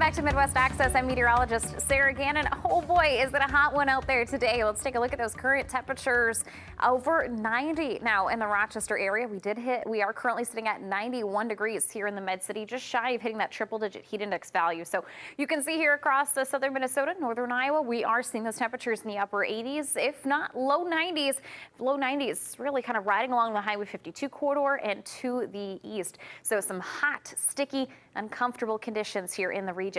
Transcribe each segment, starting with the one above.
back to Midwest Access. I'm meteorologist Sarah Gannon. Oh boy, is it a hot one out there today. Let's take a look at those current temperatures. Over 90 now in the Rochester area. We are currently sitting at 91 degrees here in the Med-City, just shy of hitting that triple-digit heat index value. So you can see here across southern Minnesota, northern Iowa, we are seeing those temperatures in the upper 80s, if not low 90s. Low 90s really kind of riding along the Highway 52 corridor and to the east. So some hot, sticky, uncomfortable conditions here in the region.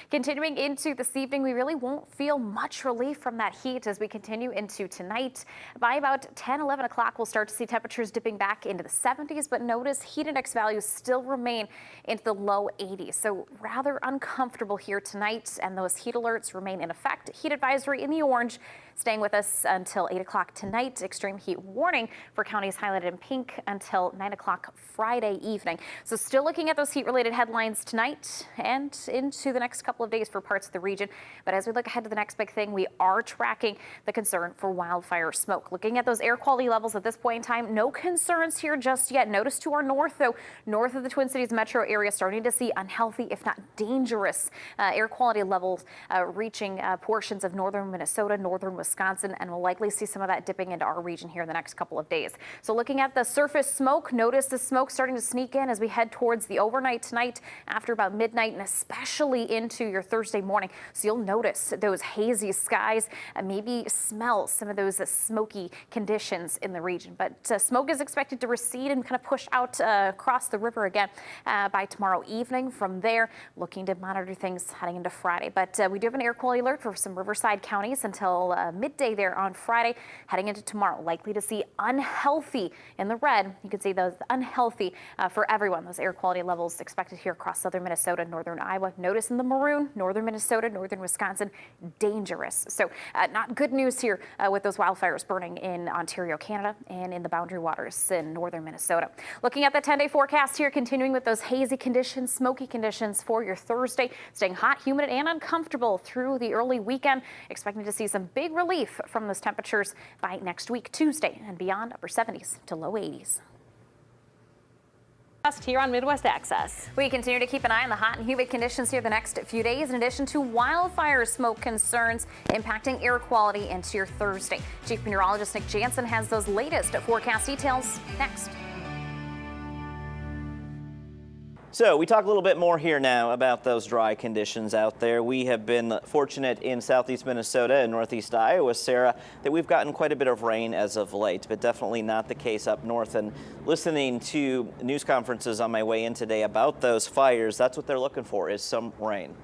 Continuing into this evening, we really won't feel much relief from that heat as we continue into tonight. By about 10, 11 o'clock, we'll start to see temperatures dipping back into the 70s, but notice heat index values still remain into the low 80s. So rather uncomfortable here tonight, and those heat alerts remain in effect. Heat advisory in the orange staying with us until 8 o'clock tonight. Extreme heat warning for counties highlighted in pink until 9 o'clock Friday evening. So still looking at those heat related headlines tonight and into the next couple of days for parts of the region. But as we look ahead to the next big thing, we are tracking the concern for wildfire smoke. Looking at those air quality levels at this point in time, no concerns here just yet. Notice to our north, though, north of the Twin Cities metro area, starting to see unhealthy, if not dangerous, air quality levels reaching portions of northern Minnesota, northern Wisconsin, and we'll likely see some of that dipping into our region here in the next couple of days. So looking at the surface smoke, notice the smoke starting to sneak in as we head towards the overnight tonight after about midnight and especially into your Thursday morning. So you'll notice those hazy skies and maybe smell some of those smoky conditions in the region. But smoke is expected to recede and kind of push out across the river again by tomorrow evening. From there, looking to monitor things heading into Friday. But we do have an air quality alert for some riverside counties until midday there on Friday. Heading into tomorrow, likely to see unhealthy in the red. You can see those unhealthy for everyone. Those air quality levels expected here across southern Minnesota, northern Iowa. Notice in the maroon, northern Minnesota, northern Wisconsin, dangerous. So not good news here with those wildfires burning in Ontario, Canada, and in the boundary waters in northern Minnesota. Looking at the 10-day forecast here, continuing with those hazy conditions, smoky conditions for your Thursday, staying hot, humid, and uncomfortable through the early weekend. Expecting to see some big relief from those temperatures by next week, Tuesday and beyond, upper 70s to low 80s. Here on Midwest Access. We continue to keep an eye on the hot and humid conditions here the next few days, in addition to wildfire smoke concerns impacting air quality into your Thursday. Chief Meteorologist Nick Jansen has those latest forecast details next. So we talk a little bit more here now about those dry conditions out there. We have been fortunate in southeast Minnesota and northeast Iowa, Sarah, that we've gotten quite a bit of rain as of late, but definitely not the case up north. And listening to news conferences on my way in today about those fires, that's what they're looking for, is some rain.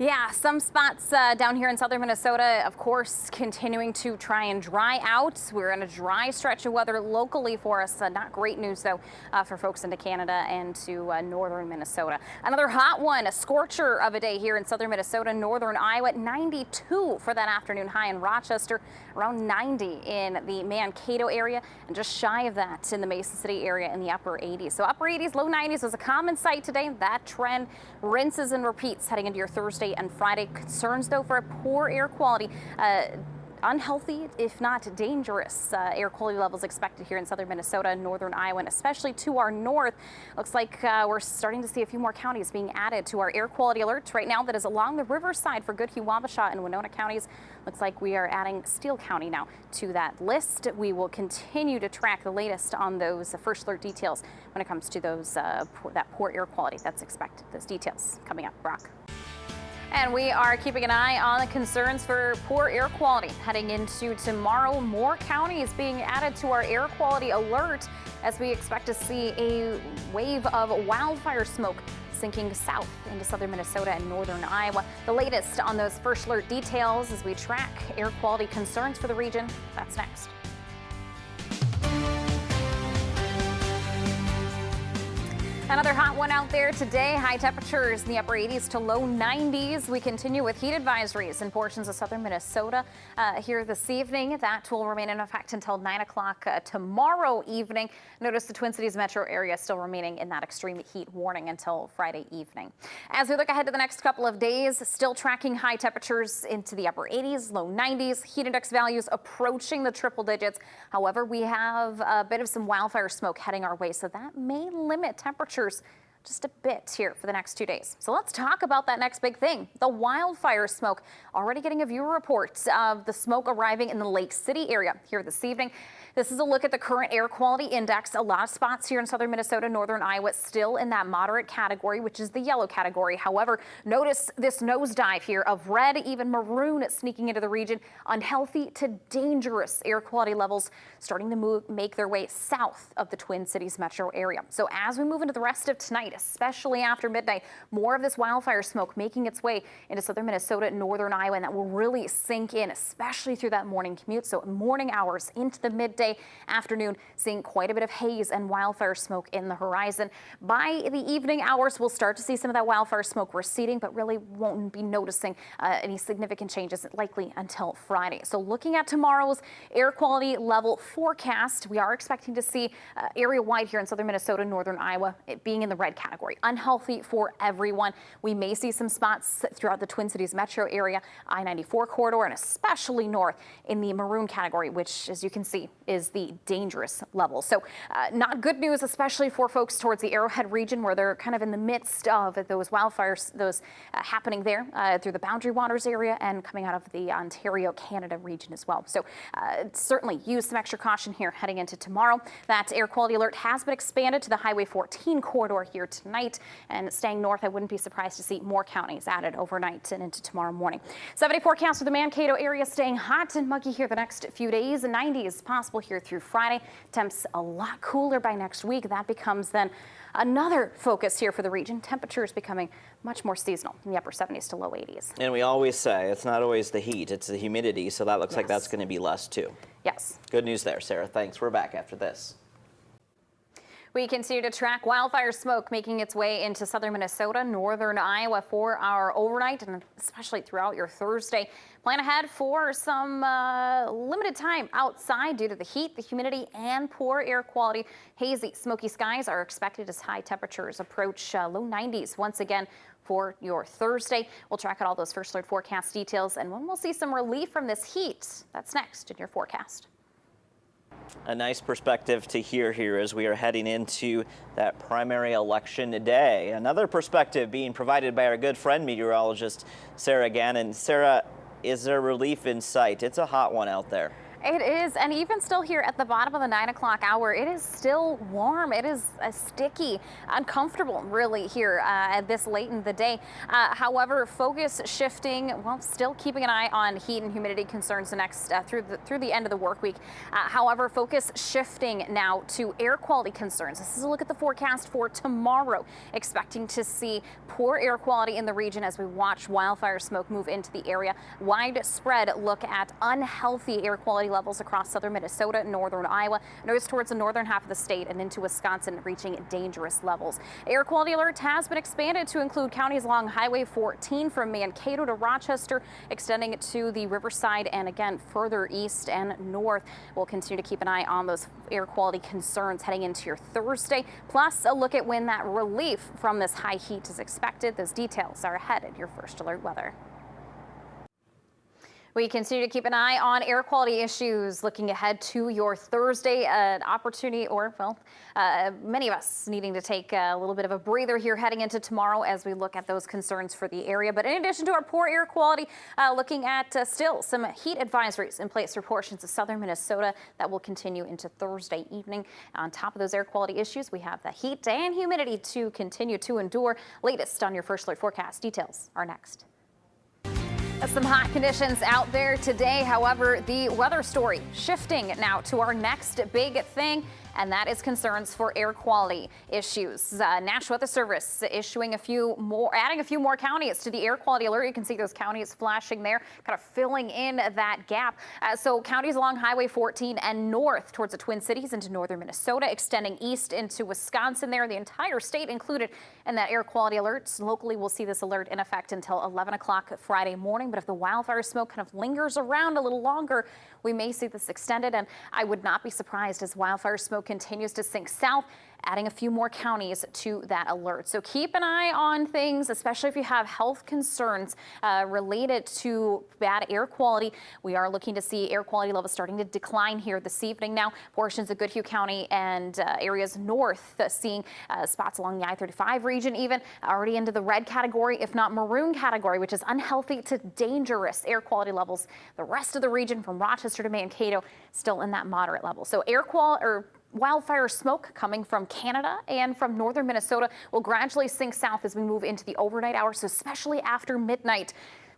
Yeah, some spots down here in southern Minnesota, of course, continuing to try and dry out. We're in a dry stretch of weather locally for us. Not great news, though, for folks into Canada and to northern Minnesota. Another hot one, a scorcher of a day here in southern Minnesota, northern Iowa, 92 for that afternoon high in Rochester, around 90 in the Mankato area, and just shy of that in the Mason City area in the upper 80s. So upper 80s, low 90s was a common sight today. That trend rinses and repeats heading into your Thursday and Friday. Concerns, though, for a poor air quality. Unhealthy, if not dangerous, air quality levels expected here in southern Minnesota, northern Iowa, and especially to our north. Looks like we're starting to see a few more counties being added to our air quality alerts right now. That is along the riverside for Goodhue, Wabasha, and Winona counties. Looks like we are adding Steele County now to that list. We will continue to track the latest on those first alert details when it comes to those that poor air quality that's expected. Those details coming up. Brock. And we are keeping an eye on the concerns for poor air quality. Heading into tomorrow, more counties being added to our air quality alert as we expect to see a wave of wildfire smoke sinking south into southern Minnesota and northern Iowa. The latest on those first alert details as we track air quality concerns for the region. That's next. Another hot one out there today. High temperatures in the upper 80s to low 90s. We continue with heat advisories in portions of southern Minnesota here this evening. That will remain in effect until 9 o'clock tomorrow evening. Notice the Twin Cities metro area still remaining in that extreme heat warning until Friday evening. As we look ahead to the next couple of days, still tracking high temperatures into the upper 80s, low 90s. Heat index values approaching the triple digits. However, we have a bit of some wildfire smoke heading our way, so that may limit temperatures just a bit here for the next 2 days. So let's talk about that next big thing, the wildfire smoke. Already getting a viewer report of the smoke arriving in the Lake City area here this evening. This is a look at the current air quality index. A lot of spots here in southern Minnesota, northern Iowa, still in that moderate category, which is the yellow category. However, notice this nosedive here of red, even maroon sneaking into the region. Unhealthy to dangerous air quality levels starting to make their way south of the Twin Cities metro area. So as we move into the rest of tonight, especially after midnight, more of this wildfire smoke making its way into southern Minnesota, northern Iowa, and that will really sink in, especially through that morning commute. So morning hours into the midday, afternoon, seeing quite a bit of haze and wildfire smoke in the horizon. By the evening hours, we'll start to see some of that wildfire smoke receding, but really won't be noticing any significant changes likely until Friday. So looking at tomorrow's air quality level forecast, we are expecting to see area-wide here in southern Minnesota, northern Iowa, it being in the red category. Unhealthy for everyone. We may see some spots throughout the Twin Cities metro area, I-94 corridor, and especially north in the maroon category, which, as you can see, is the dangerous level. So not good news, especially for folks towards the Arrowhead region, where they're kind of in the midst of those wildfires, happening there through the Boundary Waters area and coming out of the Ontario, Canada region as well. So certainly use some extra caution here heading into tomorrow. That air quality alert has been expanded to the Highway 14 corridor here tonight, and staying north, I wouldn't be surprised to see more counties added overnight and into tomorrow morning. 70 forecast for the Mankato area, staying hot and muggy here the next few days. 90s possible here through Friday. Temps a lot cooler by next week. That becomes then another focus here for the region. Temperatures becoming much more seasonal in the upper 70s to low 80s. And we always say it's not always the heat, it's the humidity. So that looks like that's going to be less too. Yes. Good news there, Sarah. Thanks. We're back after this. We continue to track wildfire smoke making its way into southern Minnesota, northern Iowa for our overnight and especially throughout your Thursday. Plan ahead for some limited time outside due to the heat, the humidity, and poor air quality. Hazy, smoky skies are expected as high temperatures approach low 90s once again for your Thursday. We'll track out all those first alert forecast details and when we'll see some relief from this heat. That's next in your forecast. A nice perspective to hear here as we are heading into that primary election day. Another perspective being provided by our good friend meteorologist Sarah Gannon. Sarah, is there relief in sight? It's a hot one out there. It is, and even still here at the bottom of the 9 o'clock hour, it is still warm. It is sticky, uncomfortable really here at this late in the day. However, focus shifting, well, still keeping an eye on heat and humidity concerns the next through the end of the work week. However, focus shifting now to air quality concerns. This is a look at the forecast for tomorrow. Expecting to see poor air quality in the region as we watch wildfire smoke move into the area. Widespread look at unhealthy air quality levels across southern Minnesota, northern Iowa, notice towards the northern half of the state and into Wisconsin, reaching dangerous levels. Air quality alert has been expanded to include counties along Highway 14 from Mankato to Rochester, extending to the Riverside and again further east and north. We'll continue to keep an eye on those air quality concerns heading into your Thursday, plus a look at when that relief from this high heat is expected. Those details are ahead in your first alert weather. We continue to keep an eye on air quality issues looking ahead to your Thursday, an opportunity, or well, many of us needing to take a little bit of a breather here heading into tomorrow as we look at those concerns for the area. But in addition to our poor air quality, looking at still some heat advisories in place for portions of southern Minnesota that will continue into Thursday evening. On top of those air quality issues, we have the heat and humidity to continue to endure. Latest on your first alert forecast. Details are next. Some hot conditions out there today. However, the weather story shifting now to our next big thing, and that is concerns for air quality issues. National Weather Service adding a few more counties to the air quality alert. You can see those counties flashing there, kind of filling in that gap. So counties along Highway 14 and north towards the Twin Cities into northern Minnesota, extending east into Wisconsin there, the entire state included in that air quality alert. Locally, we'll see this alert in effect until 11 o'clock Friday morning. But if the wildfire smoke kind of lingers around a little longer, we may see this extended, and I would not be surprised as wildfire smoke continues to sink south adding a few more counties to that alert. So keep an eye on things, especially if you have health concerns related to bad air quality. We are looking to see air quality levels starting to decline here this evening. Now, portions of Goodhue County and areas north seeing spots along the I-35 region even already into the red category, if not maroon category, which is unhealthy to dangerous air quality levels. The rest of the region from Rochester to Mankato still in that moderate level. So wildfire smoke coming from Canada and from northern Minnesota will gradually sink south as we move into the overnight hours, especially after midnight.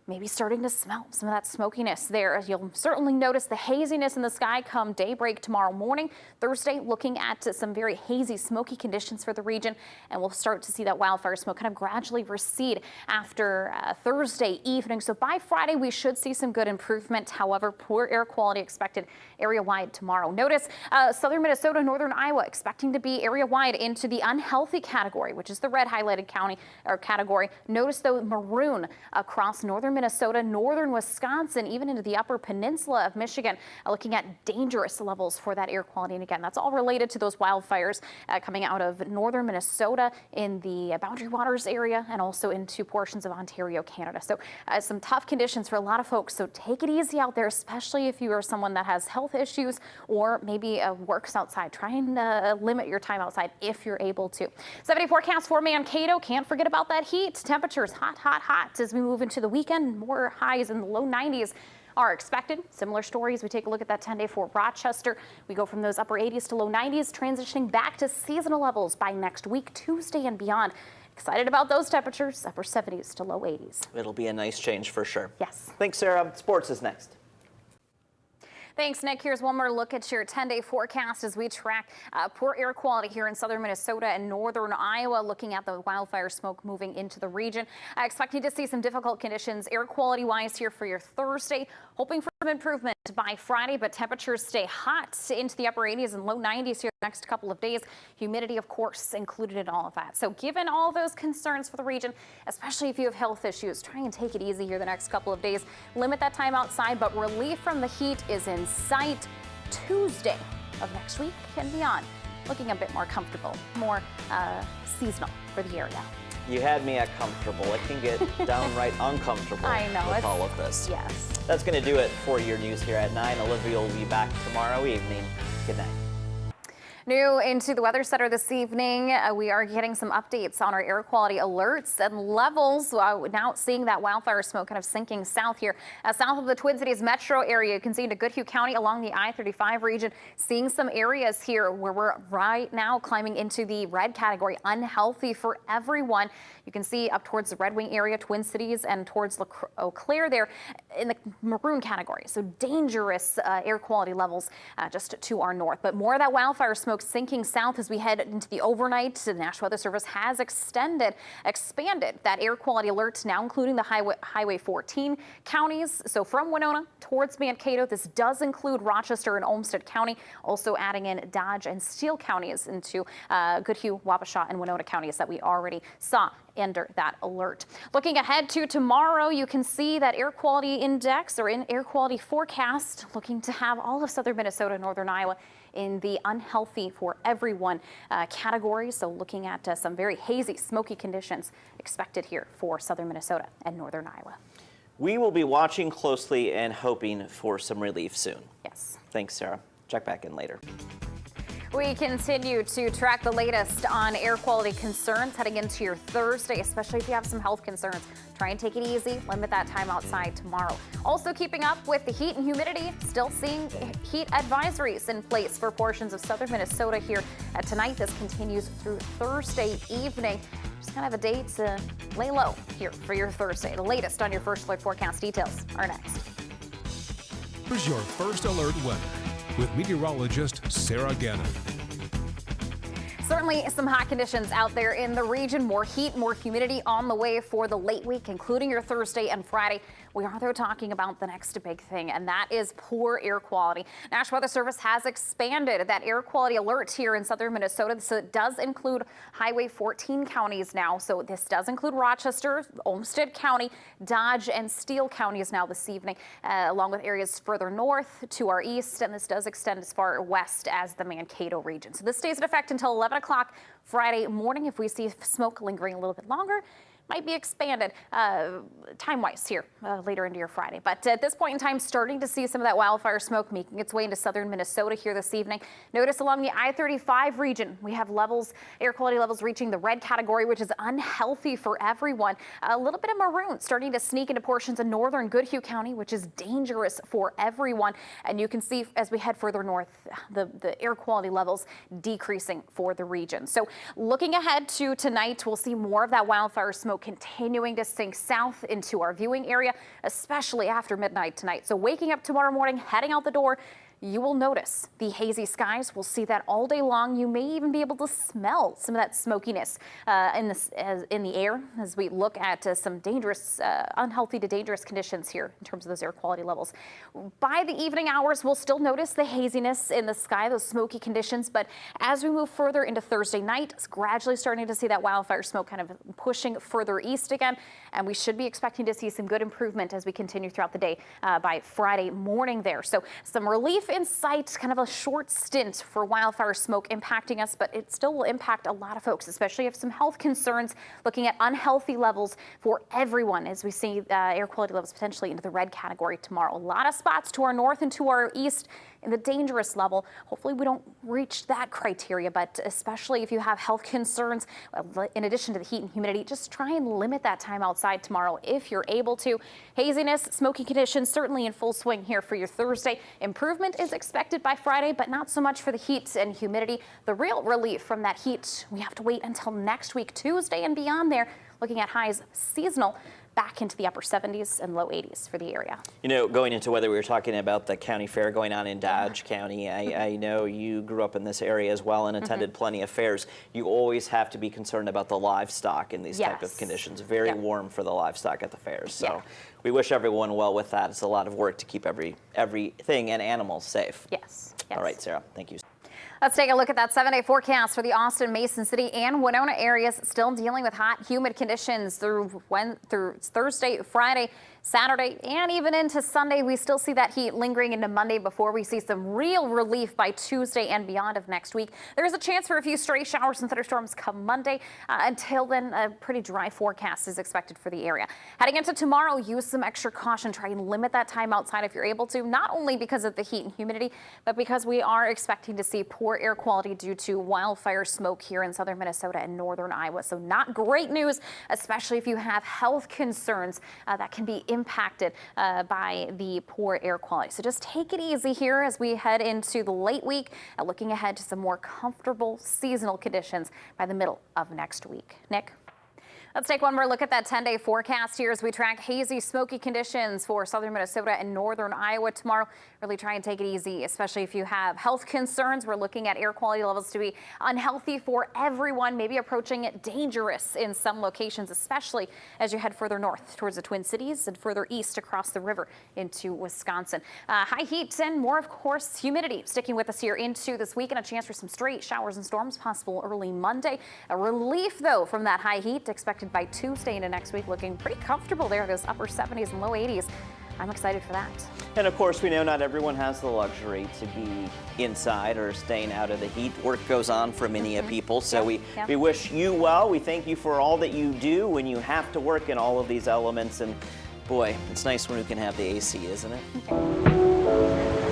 Maybe starting to smell some of that smokiness there. You'll certainly notice the haziness in the sky come daybreak tomorrow morning. Thursday, looking at some very hazy, smoky conditions for the region, and we'll start to see that wildfire smoke kind of gradually recede after Thursday evening. So by Friday, we should see some good improvement. However, poor air quality expected area-wide tomorrow. Notice southern Minnesota, northern Iowa expecting to be area-wide into the unhealthy category, which is the red highlighted county or category. Notice though maroon across northern Minnesota, northern Wisconsin, even into the upper peninsula of Michigan, looking at dangerous levels for that air quality. And again, that's all related to those wildfires coming out of northern Minnesota in the Boundary Waters area and also into portions of Ontario, Canada. So some tough conditions for a lot of folks. So take it easy out there, especially if you are someone that has health issues or maybe works outside. Try and limit your time outside if you're able to. 70 forecast for Mankato. Can't forget about that heat. Temperatures hot, hot, hot as we move into the weekend. More highs in the low 90s are expected. Similar stories. We take a look at that 10-day for Rochester. We go from those upper 80s to low 90s, transitioning back to seasonal levels by next week, Tuesday and beyond. Excited about those temperatures, upper 70s to low 80s. It'll be a nice change for sure. Yes. Thanks, Sarah. Sports is next. Thanks, Nick. Here's one more look at your 10-day forecast as we track poor air quality here in southern Minnesota and northern Iowa, looking at the wildfire smoke moving into the region. Expecting to see some difficult conditions air quality-wise here for your Thursday. Hoping for some improvement by Friday, but temperatures stay hot into the upper 80s and low 90s here the next couple of days. Humidity, of course, included in all of that. So given all those concerns for the region, especially if you have health issues, try and take it easy here the next couple of days. Limit that time outside, but relief from the heat is in sight Tuesday of next week and beyond. Looking a bit more comfortable, more seasonal for the area. You had me at comfortable. It can get downright uncomfortable I know, with all of this. Yes. That's going to do it for your news here at 9. Olivia will be back tomorrow evening. Good night. New into the Weather Center this evening, we are getting some updates on our air quality alerts and levels. Now seeing that wildfire smoke kind of sinking south here. South of the Twin Cities metro area, you can see into Goodhue County along the I-35 region, seeing some areas here where we're right now climbing into the red category, unhealthy for everyone. You can see up towards the Red Wing area, Twin Cities, and towards Eau Claire there in the maroon category. So dangerous air quality levels just to our north. But more of that wildfire smoke sinking south as we head into the overnight. The National Weather Service has expanded that air quality alert, now including the Highway 14 counties. So from Winona towards Mankato, this does include Rochester and Olmsted County, also adding in Dodge and Steele counties into Goodhue, Wabasha, and Winona counties that we already saw under that alert. Looking ahead to tomorrow, you can see that air quality index or in air quality forecast looking to have all of southern Minnesota, northern Iowa in the unhealthy for everyone category. So looking at some very hazy, smoky conditions expected here for southern Minnesota and northern Iowa. We will be watching closely and hoping for some relief soon. Yes. Thanks, Sarah. Check back in later. We continue to track the latest on air quality concerns heading into your Thursday, especially if you have some health concerns. Try and take it easy. Limit that time outside tomorrow. Also keeping up with the heat and humidity, still seeing heat advisories in place for portions of southern Minnesota here tonight. This continues through Thursday evening. Just kind of a day to lay low here for your Thursday. The latest on your First Alert forecast details are next. Here's your First Alert weather with meteorologist Sarah Gannon. Certainly some hot conditions out there in the region. More heat, more humidity on the way for the late week, including your Thursday and Friday. We are, though, talking about the next big thing, and that is poor air quality. National Weather Service has expanded that air quality alert here in southern Minnesota, so it does include Highway 14 counties now. So this does include Rochester, Olmsted County, Dodge, and Steele counties now this evening, along with areas further north to our east, and this does extend as far west as the Mankato region. So this stays in effect until 11 o'clock Friday morning. If we see smoke lingering a little bit longer, might be expanded time-wise here later into your Friday. But at this point in time, starting to see some of that wildfire smoke making its way into southern Minnesota here this evening. Notice along the I-35 region, we have air quality levels reaching the red category, which is unhealthy for everyone. A little bit of maroon starting to sneak into portions of northern Goodhue County, which is dangerous for everyone. And you can see as we head further north, the air quality levels decreasing for the region. So looking ahead to tonight, we'll see more of that wildfire smoke continuing to sink south into our viewing area, especially after midnight tonight. So waking up tomorrow morning, heading out the door, you will notice the hazy skies. We'll see that all day long. You may even be able to smell some of that smokiness in the air as we look at some dangerous, unhealthy to dangerous conditions here in terms of those air quality levels. By the evening hours, we'll still notice the haziness in the sky, those smoky conditions. But as we move further into Thursday night, it's gradually starting to see that wildfire smoke kind of pushing further east again. And we should be expecting to see some good improvement as we continue throughout the day by Friday morning there. So some relief in sight, kind of a short stint for wildfire smoke impacting us, but it still will impact a lot of folks, especially if some health concerns, looking at unhealthy levels for everyone as we see air quality levels potentially into the red category tomorrow. A lot of spots to our north and to our east in the dangerous level. Hopefully we don't reach that criteria, but especially if you have health concerns, in addition to the heat and humidity, just try and limit that time outside tomorrow if you're able to. Haziness, smoky conditions certainly in full swing here for your Thursday. Improvement is expected by Friday, but not so much for the heat and humidity. The real relief from that heat, we have to wait until next week, Tuesday and beyond there, looking at highs seasonal back into the upper 70s and low 80s for the area. You know, going into weather, we were talking about the county fair going on in Dodge County. I know you grew up in this area as well and attended plenty of fairs. You always have to be concerned about the livestock in these type of conditions. Very warm for the livestock at the fairs. So we wish everyone well with that. It's a lot of work to keep everything and animals safe. Yes. All right, Sarah, thank you. Let's take a look at that 7-day forecast for the Austin, Mason City, and Winona areas. Still dealing with hot, humid conditions through Thursday, Friday, Saturday, and even into Sunday. We still see that heat lingering into Monday before we see some real relief by Tuesday and beyond of next week. There's a chance for a few stray showers and thunderstorms come Monday. Until then, a pretty dry forecast is expected for the area. Heading into tomorrow, use some extra caution. Try and limit that time outside if you're able to, not only because of the heat and humidity, but because we are expecting to see poor air quality due to wildfire smoke here in southern Minnesota and northern Iowa. So not great news, especially if you have health concerns that can be impacted by the poor air quality. So just take it easy here as we head into the late week, looking ahead to some more comfortable seasonal conditions by the middle of next week. Nick? Let's take one more look at that 10-day forecast here as we track hazy, smoky conditions for southern Minnesota and northern Iowa tomorrow. Really try and take it easy, especially if you have health concerns. We're looking at air quality levels to be unhealthy for everyone, maybe approaching dangerous in some locations, especially as you head further north towards the Twin Cities and further east across the river into Wisconsin. High heat and more, of course, humidity sticking with us here into this week, and a chance for some straight showers and storms possible early Monday. A relief, though, from that high heat expected by Tuesday into next week, looking pretty comfortable there, those upper 70s and low 80s. I'm excited for that. And of course, we know not everyone has the luxury to be inside or staying out of the heat. Work goes on for many people, so we wish you well. We thank you for all that you do when you have to work in all of these elements. And boy, it's nice when we can have the AC, isn't it?